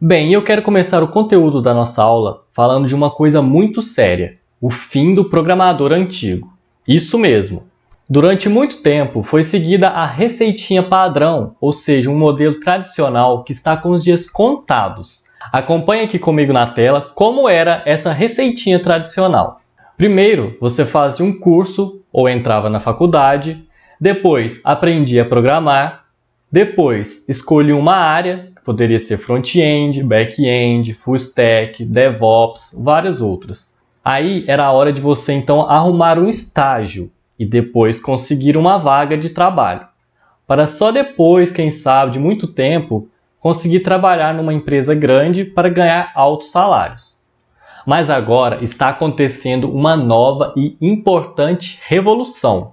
Bem, eu quero começar o conteúdo da nossa aula falando de uma coisa muito séria: o fim do programador antigo. Isso mesmo! Durante muito tempo foi seguida a receitinha padrão, ou seja, um modelo tradicional que está com os dias contados. Acompanhe aqui comigo na tela como era essa receitinha tradicional. Primeiro, você fazia um curso ou entrava na faculdade, depois aprendia a programar, depois escolhia uma área, que poderia ser front-end, back-end, full stack, DevOps, várias outras. Aí era a hora de você então arrumar um estágio e depois conseguir uma vaga de trabalho, para só depois, quem sabe, de muito tempo, conseguir trabalhar numa empresa grande para ganhar altos salários. Mas agora está acontecendo uma nova e importante revolução.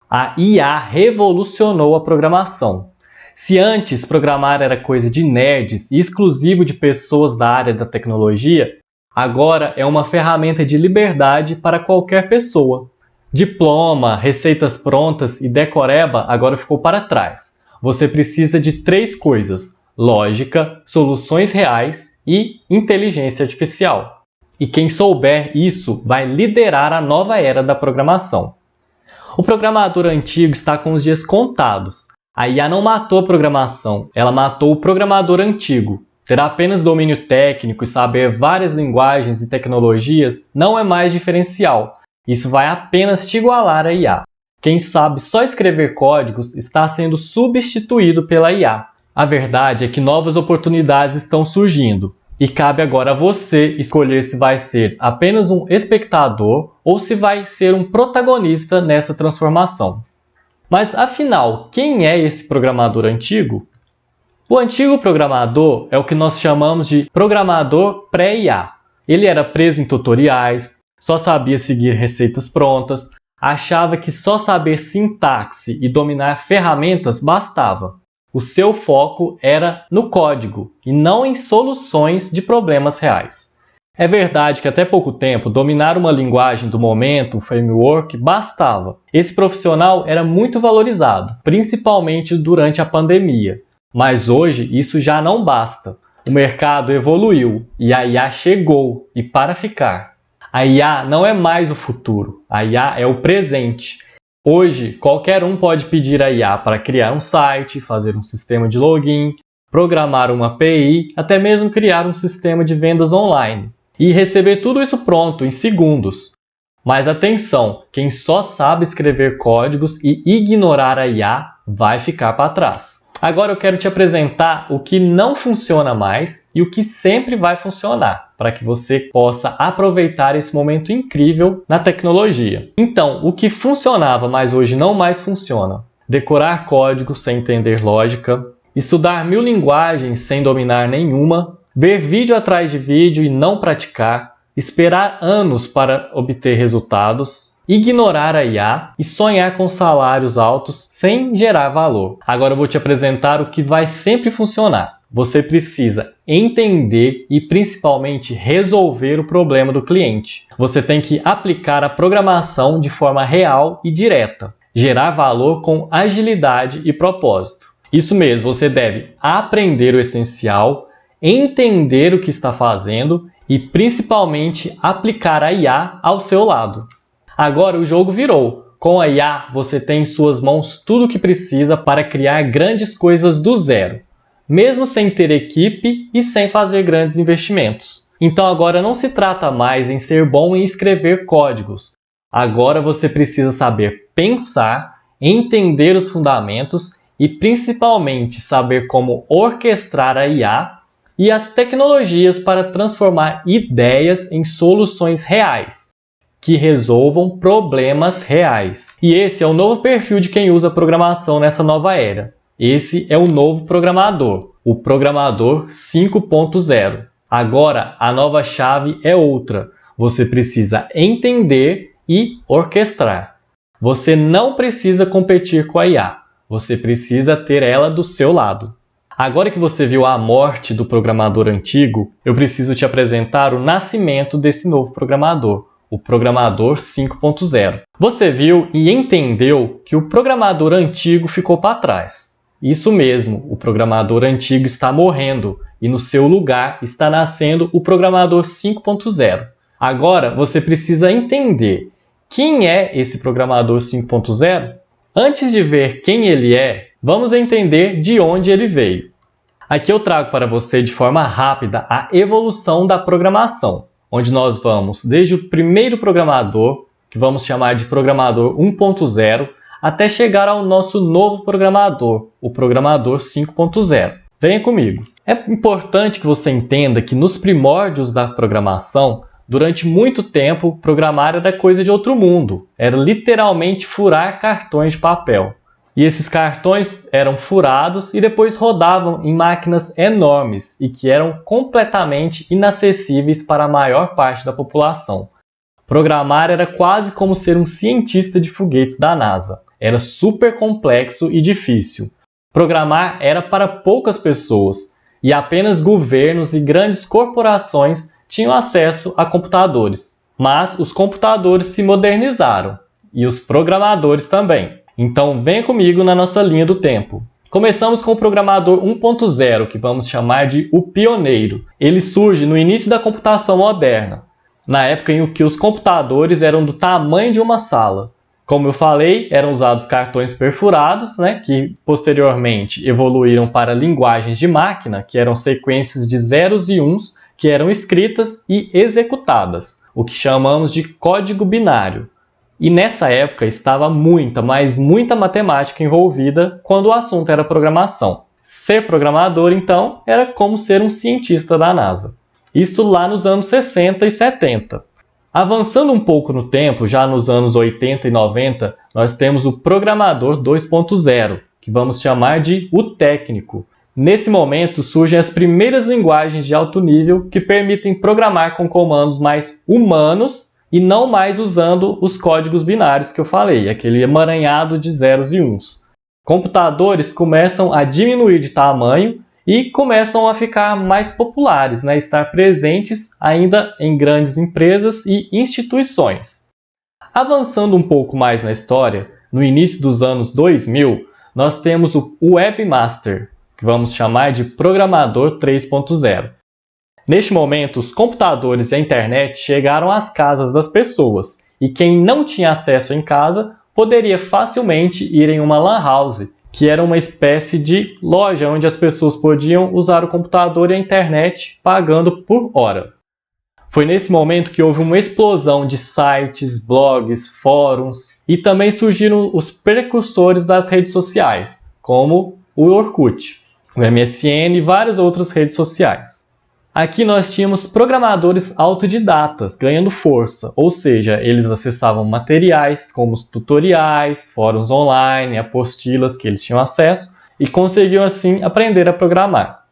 A IA revolucionou a programação. Se antes programar era coisa de nerds e exclusivo de pessoas da área da tecnologia, agora é uma ferramenta de liberdade para qualquer pessoa. Diploma, receitas prontas e decoreba agora ficou para trás. Você precisa de 3 coisas: lógica, soluções reais e inteligência artificial. E quem souber isso vai liderar a nova era da programação. O programador antigo está com os dias contados. A IA não matou a programação, ela matou o programador antigo. Ter apenas domínio técnico e saber várias linguagens e tecnologias não é mais diferencial. Isso vai apenas te igualar a IA. Quem sabe só escrever códigos está sendo substituído pela IA. A verdade é que novas oportunidades estão surgindo. E cabe agora a você escolher se vai ser apenas um espectador ou se vai ser um protagonista nessa transformação. Mas afinal, quem é esse programador antigo? O antigo programador é o que nós chamamos de programador pré-IA. Ele era preso em tutoriais, só sabia seguir receitas prontas, achava que só saber sintaxe e dominar ferramentas bastava. O seu foco era no código e não em soluções de problemas reais. É verdade que até pouco tempo dominar uma linguagem do momento, um framework, bastava. Esse profissional era muito valorizado, principalmente durante a pandemia. Mas hoje isso já não basta. O mercado evoluiu e a IA chegou e para ficar. A IA não é mais o futuro, a IA é o presente. Hoje, qualquer um pode pedir a IA para criar um site, fazer um sistema de login, programar uma API, até mesmo criar um sistema de vendas online. E receber tudo isso pronto em segundos. Mas atenção, quem só sabe escrever códigos e ignorar a IA vai ficar para trás. Agora eu quero te apresentar o que não funciona mais e o que sempre vai funcionar, para que você possa aproveitar esse momento incrível na tecnologia. Então, o que funcionava, mas hoje não mais funciona: decorar código sem entender lógica, estudar 1000 linguagens sem dominar nenhuma, ver vídeo atrás de vídeo e não praticar, esperar anos para obter resultados, ignorar a IA e sonhar com salários altos sem gerar valor. Agora eu vou te apresentar o que vai sempre funcionar. Você precisa entender e principalmente resolver o problema do cliente. Você tem que aplicar a programação de forma real e direta. Gerar valor com agilidade e propósito. Isso mesmo, você deve aprender o essencial, entender o que está fazendo e principalmente aplicar a IA ao seu lado. Agora o jogo virou. Com a IA, você tem em suas mãos tudo o que precisa para criar grandes coisas do zero, mesmo sem ter equipe e sem fazer grandes investimentos. Então agora não se trata mais em ser bom em escrever códigos. Agora você precisa saber pensar, entender os fundamentos e principalmente saber como orquestrar a IA e as tecnologias para transformar ideias em soluções reais, que resolvam problemas reais. E esse é o novo perfil de quem usa programação nessa nova era. Esse é o novo programador, o programador 5.0. Agora, a nova chave é outra. Você precisa entender e orquestrar. Você não precisa competir com a IA. Você precisa ter ela do seu lado. Agora que você viu a morte do programador antigo, eu preciso te apresentar o nascimento desse novo programador, o programador 5.0. Você viu e entendeu que o programador antigo ficou para trás. Isso mesmo, o programador antigo está morrendo e no seu lugar está nascendo o programador 5.0. Agora você precisa entender quem é esse programador 5.0? Antes de ver quem ele é, vamos entender de onde ele veio. Aqui eu trago para você de forma rápida a evolução da programação, onde nós vamos desde o primeiro programador, que vamos chamar de programador 1.0, até chegar ao nosso novo programador, o programador 5.0. Venha comigo. É importante que você entenda que nos primórdios da programação, durante muito tempo, programar era coisa de outro mundo. Era literalmente furar cartões de papel. E esses cartões eram furados e depois rodavam em máquinas enormes e que eram completamente inacessíveis para a maior parte da população. Programar era quase como ser um cientista de foguetes da NASA. Era super complexo e difícil. Programar era para poucas pessoas e apenas governos e grandes corporações tinham acesso a computadores. Mas os computadores se modernizaram e os programadores também. Então venha comigo na nossa linha do tempo. Começamos com o programador 1.0, que vamos chamar de o pioneiro. Ele surge no início da computação moderna, na época em que os computadores eram do tamanho de uma sala. Como eu falei, eram usados cartões perfurados, que posteriormente evoluíram para linguagens de máquina, que eram sequências de zeros e uns, que eram escritas e executadas, o que chamamos de código binário. E nessa época estava muita matemática envolvida quando o assunto era programação. Ser programador, então, era como ser um cientista da NASA. Isso lá nos anos 60 e 70. Avançando um pouco no tempo, já nos anos 80 e 90, nós temos o programador 2.0, que vamos chamar de o técnico. Nesse momento surgem as primeiras linguagens de alto nível que permitem programar com comandos mais humanos e não mais usando os códigos binários que eu falei, aquele emaranhado de zeros e uns. Computadores começam a diminuir de tamanho e começam a ficar mais populares, estar presentes ainda em grandes empresas e instituições. Avançando um pouco mais na história, no início dos anos 2000, nós temos o Webmaster, que vamos chamar de programador 3.0. Neste momento, os computadores e a internet chegaram às casas das pessoas, e quem não tinha acesso em casa poderia facilmente ir em uma LAN house, que era uma espécie de loja onde as pessoas podiam usar o computador e a internet pagando por hora. Foi nesse momento que houve uma explosão de sites, blogs, fóruns e também surgiram os precursores das redes sociais, como o Orkut, o MSN e várias outras redes sociais. Aqui nós tínhamos programadores autodidatas ganhando força, ou seja, eles acessavam materiais como os tutoriais, fóruns online, apostilas que eles tinham acesso e conseguiam assim aprender a programar.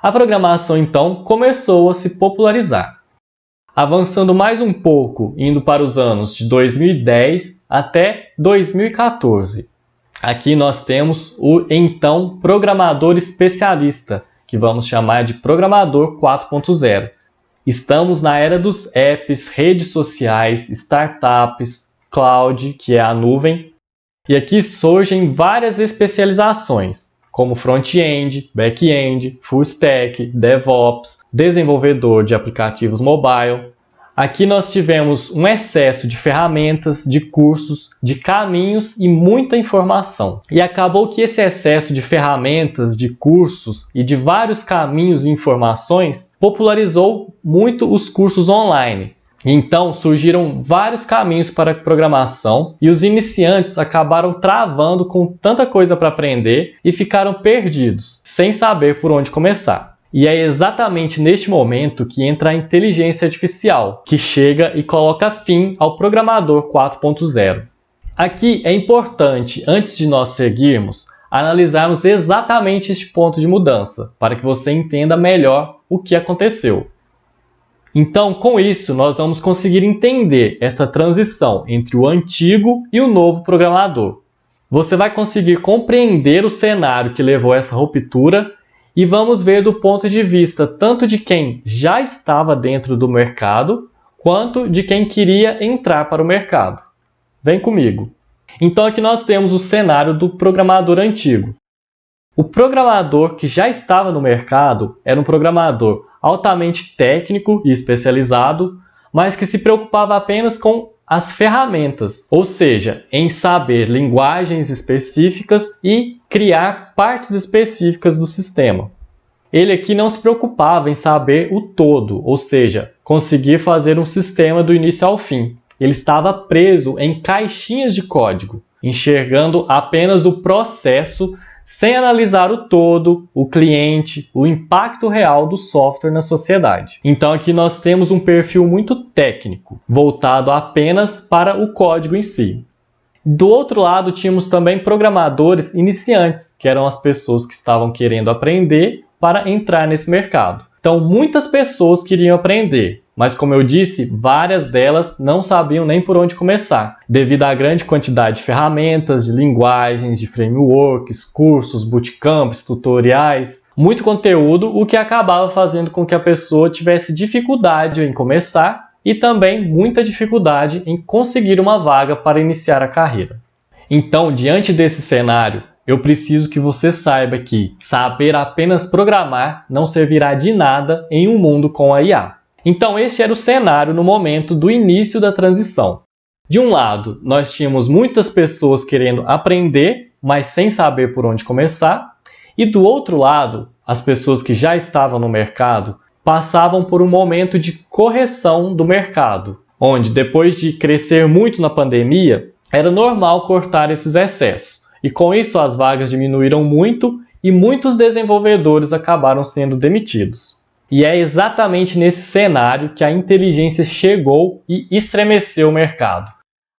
A programação então começou a se popularizar. Avançando mais um pouco, indo para os anos de 2010 até 2014. Aqui nós temos o então programador especialista, que vamos chamar de programador 4.0. Estamos na era dos apps, redes sociais, startups, cloud, que é a nuvem. E aqui surgem várias especializações, como front-end, back-end, full stack, DevOps, desenvolvedor de aplicativos mobile. Aqui nós tivemos um excesso de ferramentas, de cursos, de caminhos e muita informação. E acabou que esse excesso de ferramentas, de cursos e de vários caminhos e informações popularizou muito os cursos online. Então surgiram vários caminhos para a programação e os iniciantes acabaram travando com tanta coisa para aprender e ficaram perdidos, sem saber por onde começar. E é exatamente neste momento que entra a inteligência artificial, que chega e coloca fim ao programador 4.0. Aqui é importante, antes de nós seguirmos, analisarmos exatamente este ponto de mudança, para que você entenda melhor o que aconteceu. Então, com isso, nós vamos conseguir entender essa transição entre o antigo e o novo programador. Você vai conseguir compreender o cenário que levou a essa ruptura e vamos ver do ponto de vista tanto de quem já estava dentro do mercado, quanto de quem queria entrar para o mercado. Vem comigo! Então aqui nós temos o cenário do programador antigo. O programador que já estava no mercado era um programador altamente técnico e especializado, mas que se preocupava apenas com as ferramentas, ou seja, em saber linguagens específicas e criar partes específicas do sistema. Ele aqui não se preocupava em saber o todo, ou seja, conseguir fazer um sistema do início ao fim. Ele estava preso em caixinhas de código, enxergando apenas o processo sem analisar o todo, o cliente, o impacto real do software na sociedade. Então aqui nós temos um perfil muito técnico, voltado apenas para o código em si. Do outro lado, tínhamos também programadores iniciantes, que eram as pessoas que estavam querendo aprender para entrar nesse mercado. Então muitas pessoas queriam aprender, mas como eu disse, várias delas não sabiam nem por onde começar, devido à grande quantidade de ferramentas, de linguagens, de frameworks, cursos, bootcamps, tutoriais, muito conteúdo, o que acabava fazendo com que a pessoa tivesse dificuldade em começar e também muita dificuldade em conseguir uma vaga para iniciar a carreira. Então, diante desse cenário, eu preciso que você saiba que saber apenas programar não servirá de nada em um mundo com a IA. Então este era o cenário no momento do início da transição. De um lado, nós tínhamos muitas pessoas querendo aprender, mas sem saber por onde começar. E do outro lado, as pessoas que já estavam no mercado passavam por um momento de correção do mercado, onde depois de crescer muito na pandemia, era normal cortar esses excessos. E com isso as vagas diminuíram muito e muitos desenvolvedores acabaram sendo demitidos. E é exatamente nesse cenário que a inteligência chegou e estremeceu o mercado.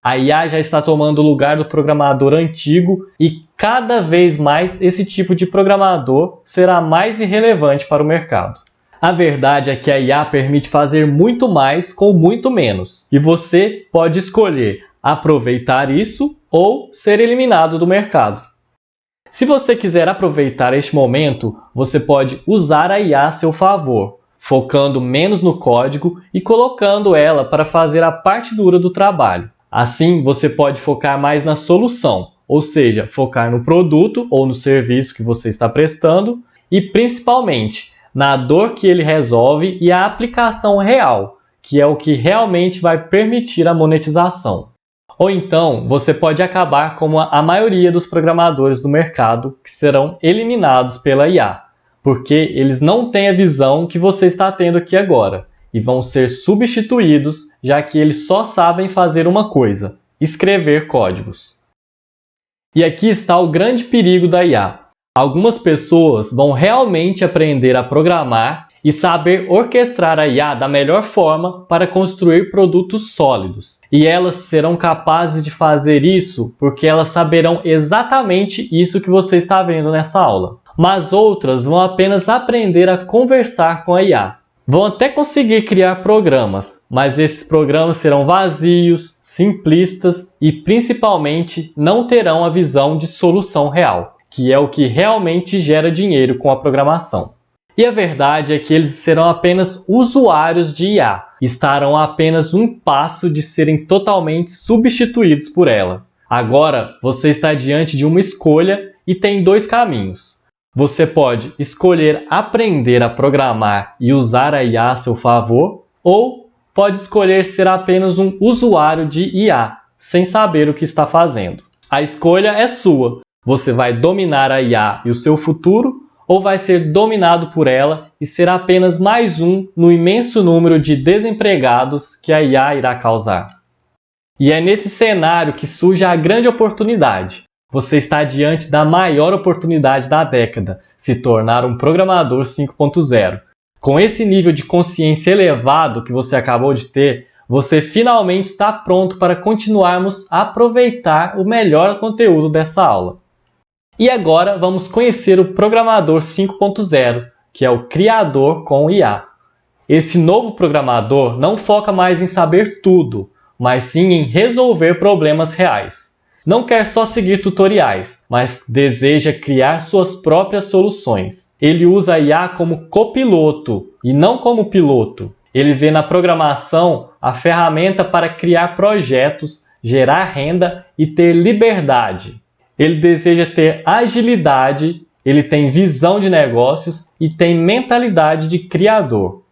A IA já está tomando o lugar do programador antigo e cada vez mais esse tipo de programador será mais irrelevante para o mercado. A verdade é que a IA permite fazer muito mais com muito menos, e você pode escolher aproveitar isso ou ser eliminado do mercado. Se você quiser aproveitar este momento, você pode usar a IA a seu favor, focando menos no código e colocando ela para fazer a parte dura do trabalho. Assim, você pode focar mais na solução, ou seja, focar no produto ou no serviço que você está prestando e, principalmente, na dor que ele resolve e a aplicação real, que é o que realmente vai permitir a monetização. Ou então, você pode acabar como a maioria dos programadores do mercado que serão eliminados pela IA, porque eles não têm a visão que você está tendo aqui agora e vão ser substituídos, já que eles só sabem fazer uma coisa: escrever códigos. E aqui está o grande perigo da IA. Algumas pessoas vão realmente aprender a programar e saber orquestrar a IA da melhor forma para construir produtos sólidos. E elas serão capazes de fazer isso porque elas saberão exatamente isso que você está vendo nessa aula. Mas outras vão apenas aprender a conversar com a IA. Vão até conseguir criar programas, mas esses programas serão vazios, simplistas e principalmente não terão a visão de solução real, que é o que realmente gera dinheiro com a programação. E a verdade é que eles serão apenas usuários de IA, estarão a apenas um passo de serem totalmente substituídos por ela. Agora, você está diante de uma escolha e tem dois caminhos. Você pode escolher aprender a programar e usar a IA a seu favor, ou pode escolher ser apenas um usuário de IA, sem saber o que está fazendo. A escolha é sua. Você vai dominar a IA e o seu futuro, ou vai ser dominado por ela e ser apenas mais um no imenso número de desempregados que a IA irá causar. E é nesse cenário que surge a grande oportunidade. Você está diante da maior oportunidade da década, se tornar um programador 5.0. Com esse nível de consciência elevado que você acabou de ter, você finalmente está pronto para continuarmos a aproveitar o melhor conteúdo dessa aula. E agora vamos conhecer o Programador 5.0, que é o criador com IA. Esse novo programador não foca mais em saber tudo, mas sim em resolver problemas reais. Não quer só seguir tutoriais, mas deseja criar suas próprias soluções. Ele usa a IA como copiloto e não como piloto. Ele vê na programação a ferramenta para criar projetos, gerar renda e ter liberdade. Ele deseja ter agilidade ele tem visão de negócios e tem mentalidade de criador.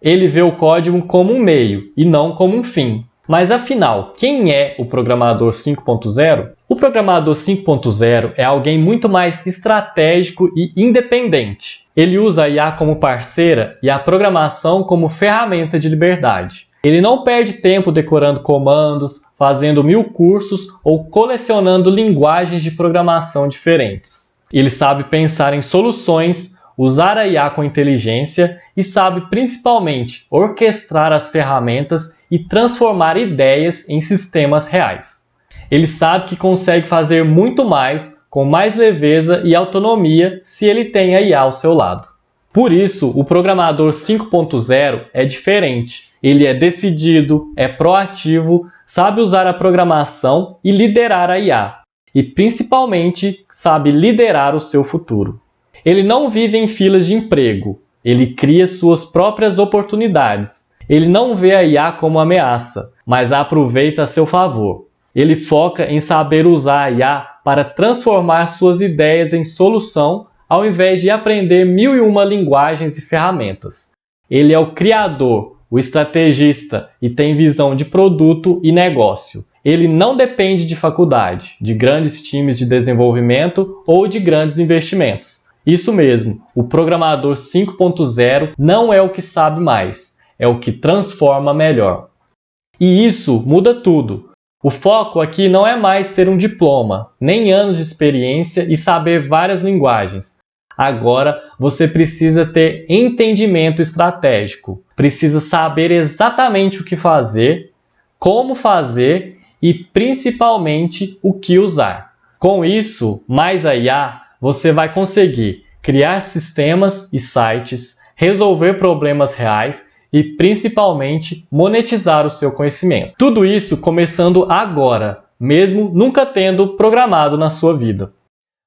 Ele vê o código como um meio e não como um fim. Mas afinal, quem é o programador 5.0? O programador 5.0 é alguém muito mais estratégico e independente. Ele usa a IA como parceira e a programação como ferramenta de liberdade. Ele não perde tempo decorando comandos, fazendo 1000 cursos ou colecionando linguagens de programação diferentes. Ele sabe pensar em soluções, usar a IA com inteligência e sabe principalmente orquestrar as ferramentas e transformar ideias em sistemas reais. Ele sabe que consegue fazer muito mais, com mais leveza e autonomia se ele tem a IA ao seu lado. Por isso, o programador 5.0 é diferente. Ele é decidido, é proativo, sabe usar a programação e liderar a IA. E principalmente, sabe liderar o seu futuro. Ele não vive em filas de emprego. Ele cria suas próprias oportunidades. Ele não vê a IA como ameaça, mas a aproveita a seu favor. Ele foca em saber usar a IA para transformar suas ideias em solução, ao invés de aprender 1001 linguagens e ferramentas. Ele é o criador, o estrategista e tem visão de produto e negócio. Ele não depende de faculdade, de grandes times de desenvolvimento ou de grandes investimentos. Isso mesmo, o programador 5.0 não é o que sabe mais, é o que transforma melhor. E isso muda tudo. O foco aqui não é mais ter um diploma, nem anos de experiência e saber várias linguagens. Agora você precisa ter entendimento estratégico, precisa saber exatamente o que fazer, como fazer e principalmente o que usar. Com isso, mais a IA, você vai conseguir criar sistemas e sites, resolver problemas reais e principalmente monetizar o seu conhecimento. Tudo isso começando agora, mesmo nunca tendo programado na sua vida.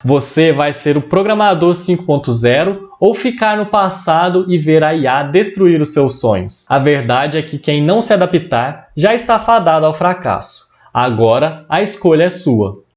Você vai ser o programador 5.0 ou ficar no passado e ver a IA destruir os seus sonhos? A verdade é que quem não se adaptar já está fadado ao fracasso. Agora a escolha é sua.